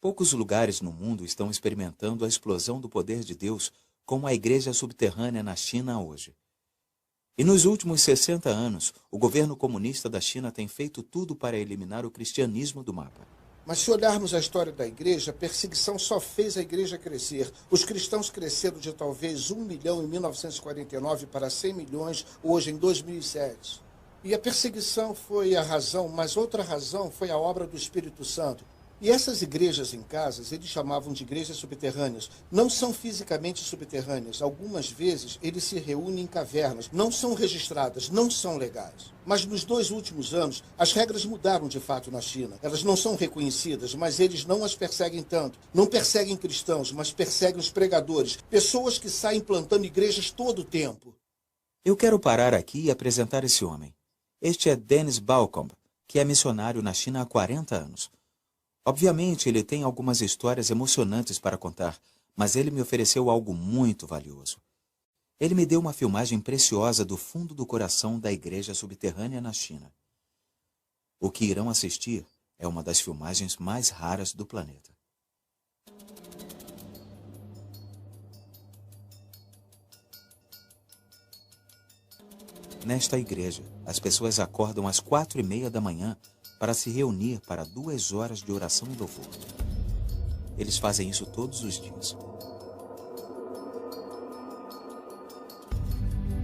Poucos lugares no mundo estão experimentando a explosão do poder de Deus como a igreja subterrânea na China hoje. E nos últimos 60 anos, o governo comunista da China tem feito tudo para eliminar o cristianismo do mapa. Mas se olharmos a história da igreja, a perseguição só fez a igreja crescer. Os cristãos cresceram de talvez 1 milhão em 1949 para 100 milhões hoje em 2007. E a perseguição foi a razão, mas outra razão foi a obra do Espírito Santo. E essas igrejas em casas, eles chamavam de igrejas subterrâneas. Não são fisicamente subterrâneas. Algumas vezes eles se reúnem em cavernas. Não são registradas, não são legais. Mas nos 2 últimos anos, as regras mudaram de fato na China. Elas não são reconhecidas, mas eles não as perseguem tanto. Não perseguem cristãos, mas perseguem os pregadores. Pessoas que saem plantando igrejas todo o tempo. Eu quero parar aqui e apresentar esse homem. Este é Dennis Balcombe, que é missionário na China há 40 anos. Obviamente, ele tem algumas histórias emocionantes para contar, mas ele me ofereceu algo muito valioso. Ele me deu uma filmagem preciosa do fundo do coração da igreja subterrânea na China. O que irão assistir é uma das filmagens mais raras do planeta. Nesta igreja, as pessoas acordam às 4:30 da manhã para se reunir para 2 horas de oração e louvor. Eles fazem isso todos os dias.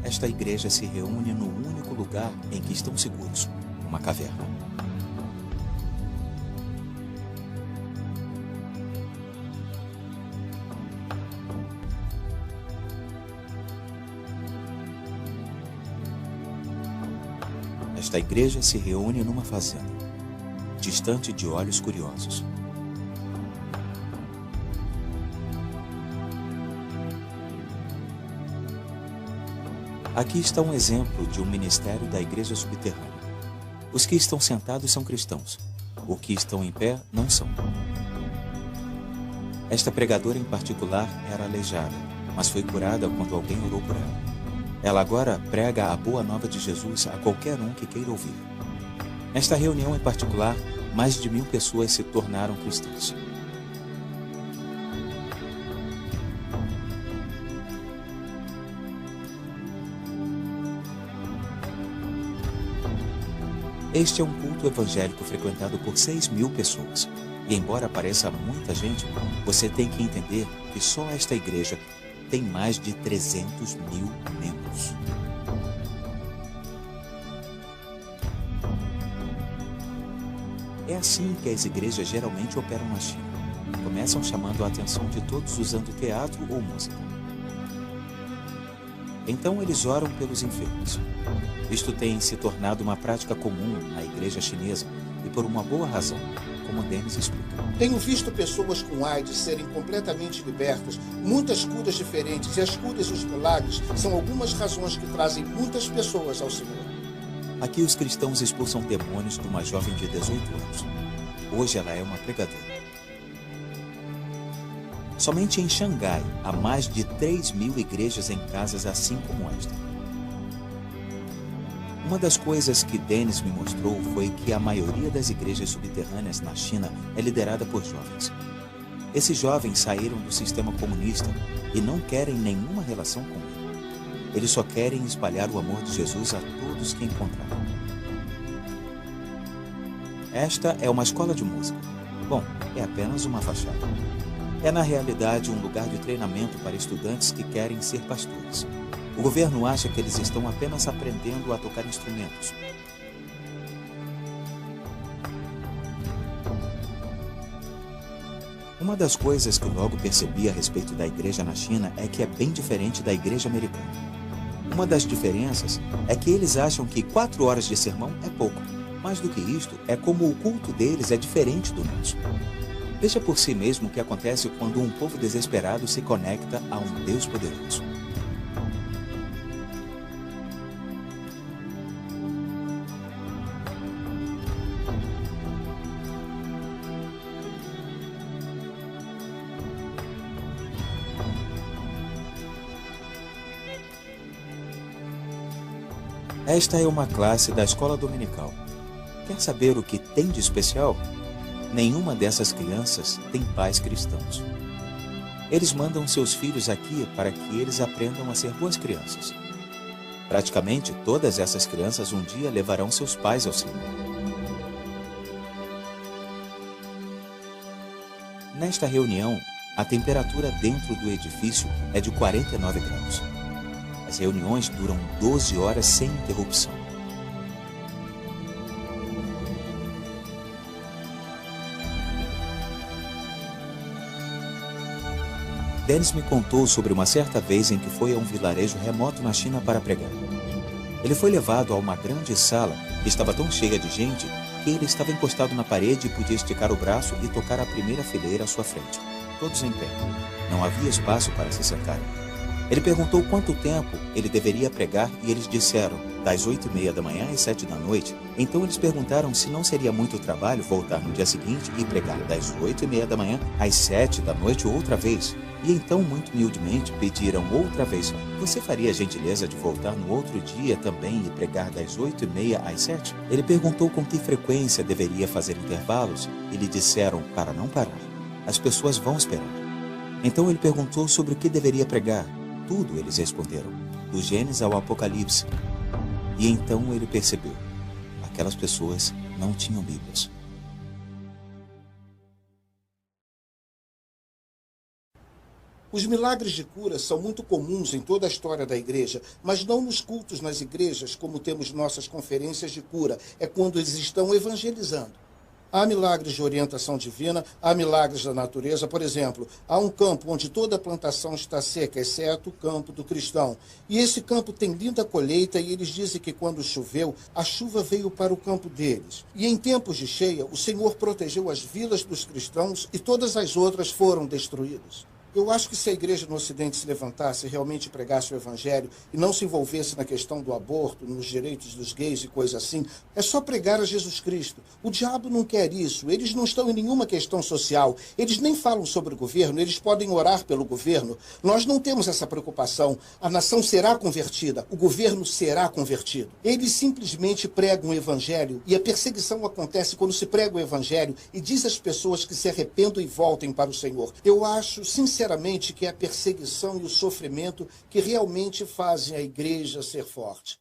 Esta igreja se reúne no único lugar em que estão seguros, uma caverna. Esta igreja se reúne numa fazenda, distante de olhos curiosos. Aqui está um exemplo de um ministério da igreja subterrânea. Os que estão sentados são cristãos. Os que estão em pé não são. Esta pregadora em particular era aleijada, mas foi curada quando alguém orou por ela. Ela agora prega a boa nova de Jesus a qualquer um que queira ouvir. Nesta reunião em particular, mais de 1000 pessoas se tornaram cristãs. Este é um culto evangélico frequentado por 6.000 pessoas. E embora pareça muita gente, você tem que entender que só esta igreja tem mais de 300.000 membros. É assim que as igrejas geralmente operam na China. Começam chamando a atenção de todos usando teatro ou música. Então eles oram pelos enfermos. Isto tem se tornado uma prática comum na igreja chinesa e por uma boa razão, como Dennis explica. Tenho visto pessoas com AIDS serem completamente libertas, muitas curas diferentes, e as curas e os milagres são algumas razões que trazem muitas pessoas ao Senhor. Aqui os cristãos expulsam demônios de uma jovem de 18 anos. Hoje ela é uma pregadora. Somente em Xangai há mais de 3.000 igrejas em casas assim como esta. Uma das coisas que Dennis me mostrou foi que a maioria das igrejas subterrâneas na China é liderada por jovens. Esses jovens saíram do sistema comunista e não querem nenhuma relação com ele. Eles só querem espalhar o amor de Jesus a todos que encontraram. Esta é uma escola de música. Bom, é apenas uma fachada. É na realidade um lugar de treinamento para estudantes que querem ser pastores. O governo acha que eles estão apenas aprendendo a tocar instrumentos. Uma das coisas que logo percebi a respeito da igreja na China é que é bem diferente da igreja americana. Uma das diferenças é que eles acham que 4 horas de sermão é pouco. Mais do que isto, é como o culto deles é diferente do nosso. Veja por si mesmo o que acontece quando um povo desesperado se conecta a um Deus poderoso. Esta é uma classe da escola dominical. Quer saber o que tem de especial? Nenhuma dessas crianças tem pais cristãos. Eles mandam seus filhos aqui para que eles aprendam a ser boas crianças. Praticamente todas essas crianças um dia levarão seus pais ao Senhor. Nesta reunião, a temperatura dentro do edifício é de 49 graus. As reuniões duram 12 horas sem interrupção. Dennis me contou sobre uma certa vez em que foi a um vilarejo remoto na China para pregar. Ele foi levado a uma grande sala que estava tão cheia de gente que ele estava encostado na parede e podia esticar o braço e tocar a primeira fileira à sua frente, todos em pé. Não havia espaço para se sentarem. Ele perguntou quanto tempo ele deveria pregar e eles disseram, das 8h30 da manhã às 7 da noite. Então eles perguntaram se não seria muito trabalho voltar no dia seguinte e pregar das 8h30 da manhã às 7 da noite outra vez. E então, muito humildemente, pediram outra vez, você faria a gentileza de voltar no outro dia também e pregar das 8h30 às 7? Ele perguntou com que frequência deveria fazer intervalos e lhe disseram para não parar. As pessoas vão esperar. Então ele perguntou sobre o que deveria pregar. Tudo, eles responderam, do Gênesis ao Apocalipse. E então ele percebeu, aquelas pessoas não tinham Bíblias. Os milagres de cura são muito comuns em toda a história da igreja, mas não nos cultos nas igrejas, como temos nossas conferências de cura. É quando eles estão evangelizando. Há milagres de orientação divina, há milagres da natureza. Por exemplo, há um campo onde toda a plantação está seca, exceto o campo do cristão. E esse campo tem linda colheita e eles dizem que quando choveu, a chuva veio para o campo deles. E em tempos de cheia, o Senhor protegeu as vilas dos cristãos e todas as outras foram destruídas. Eu acho que se a igreja no Ocidente se levantasse e realmente pregasse o evangelho e não se envolvesse na questão do aborto, nos direitos dos gays e coisa assim, é só pregar a Jesus Cristo. O diabo não quer isso, eles não estão em nenhuma questão social, eles nem falam sobre o governo, eles podem orar pelo governo. Nós não temos essa preocupação. A nação será convertida, o governo será convertido. Eles simplesmente pregam o evangelho e a perseguição acontece quando se prega o evangelho e diz às pessoas que se arrependam e voltem para o Senhor. Eu acho, sinceramente, que é a perseguição e o sofrimento que realmente fazem a igreja ser forte.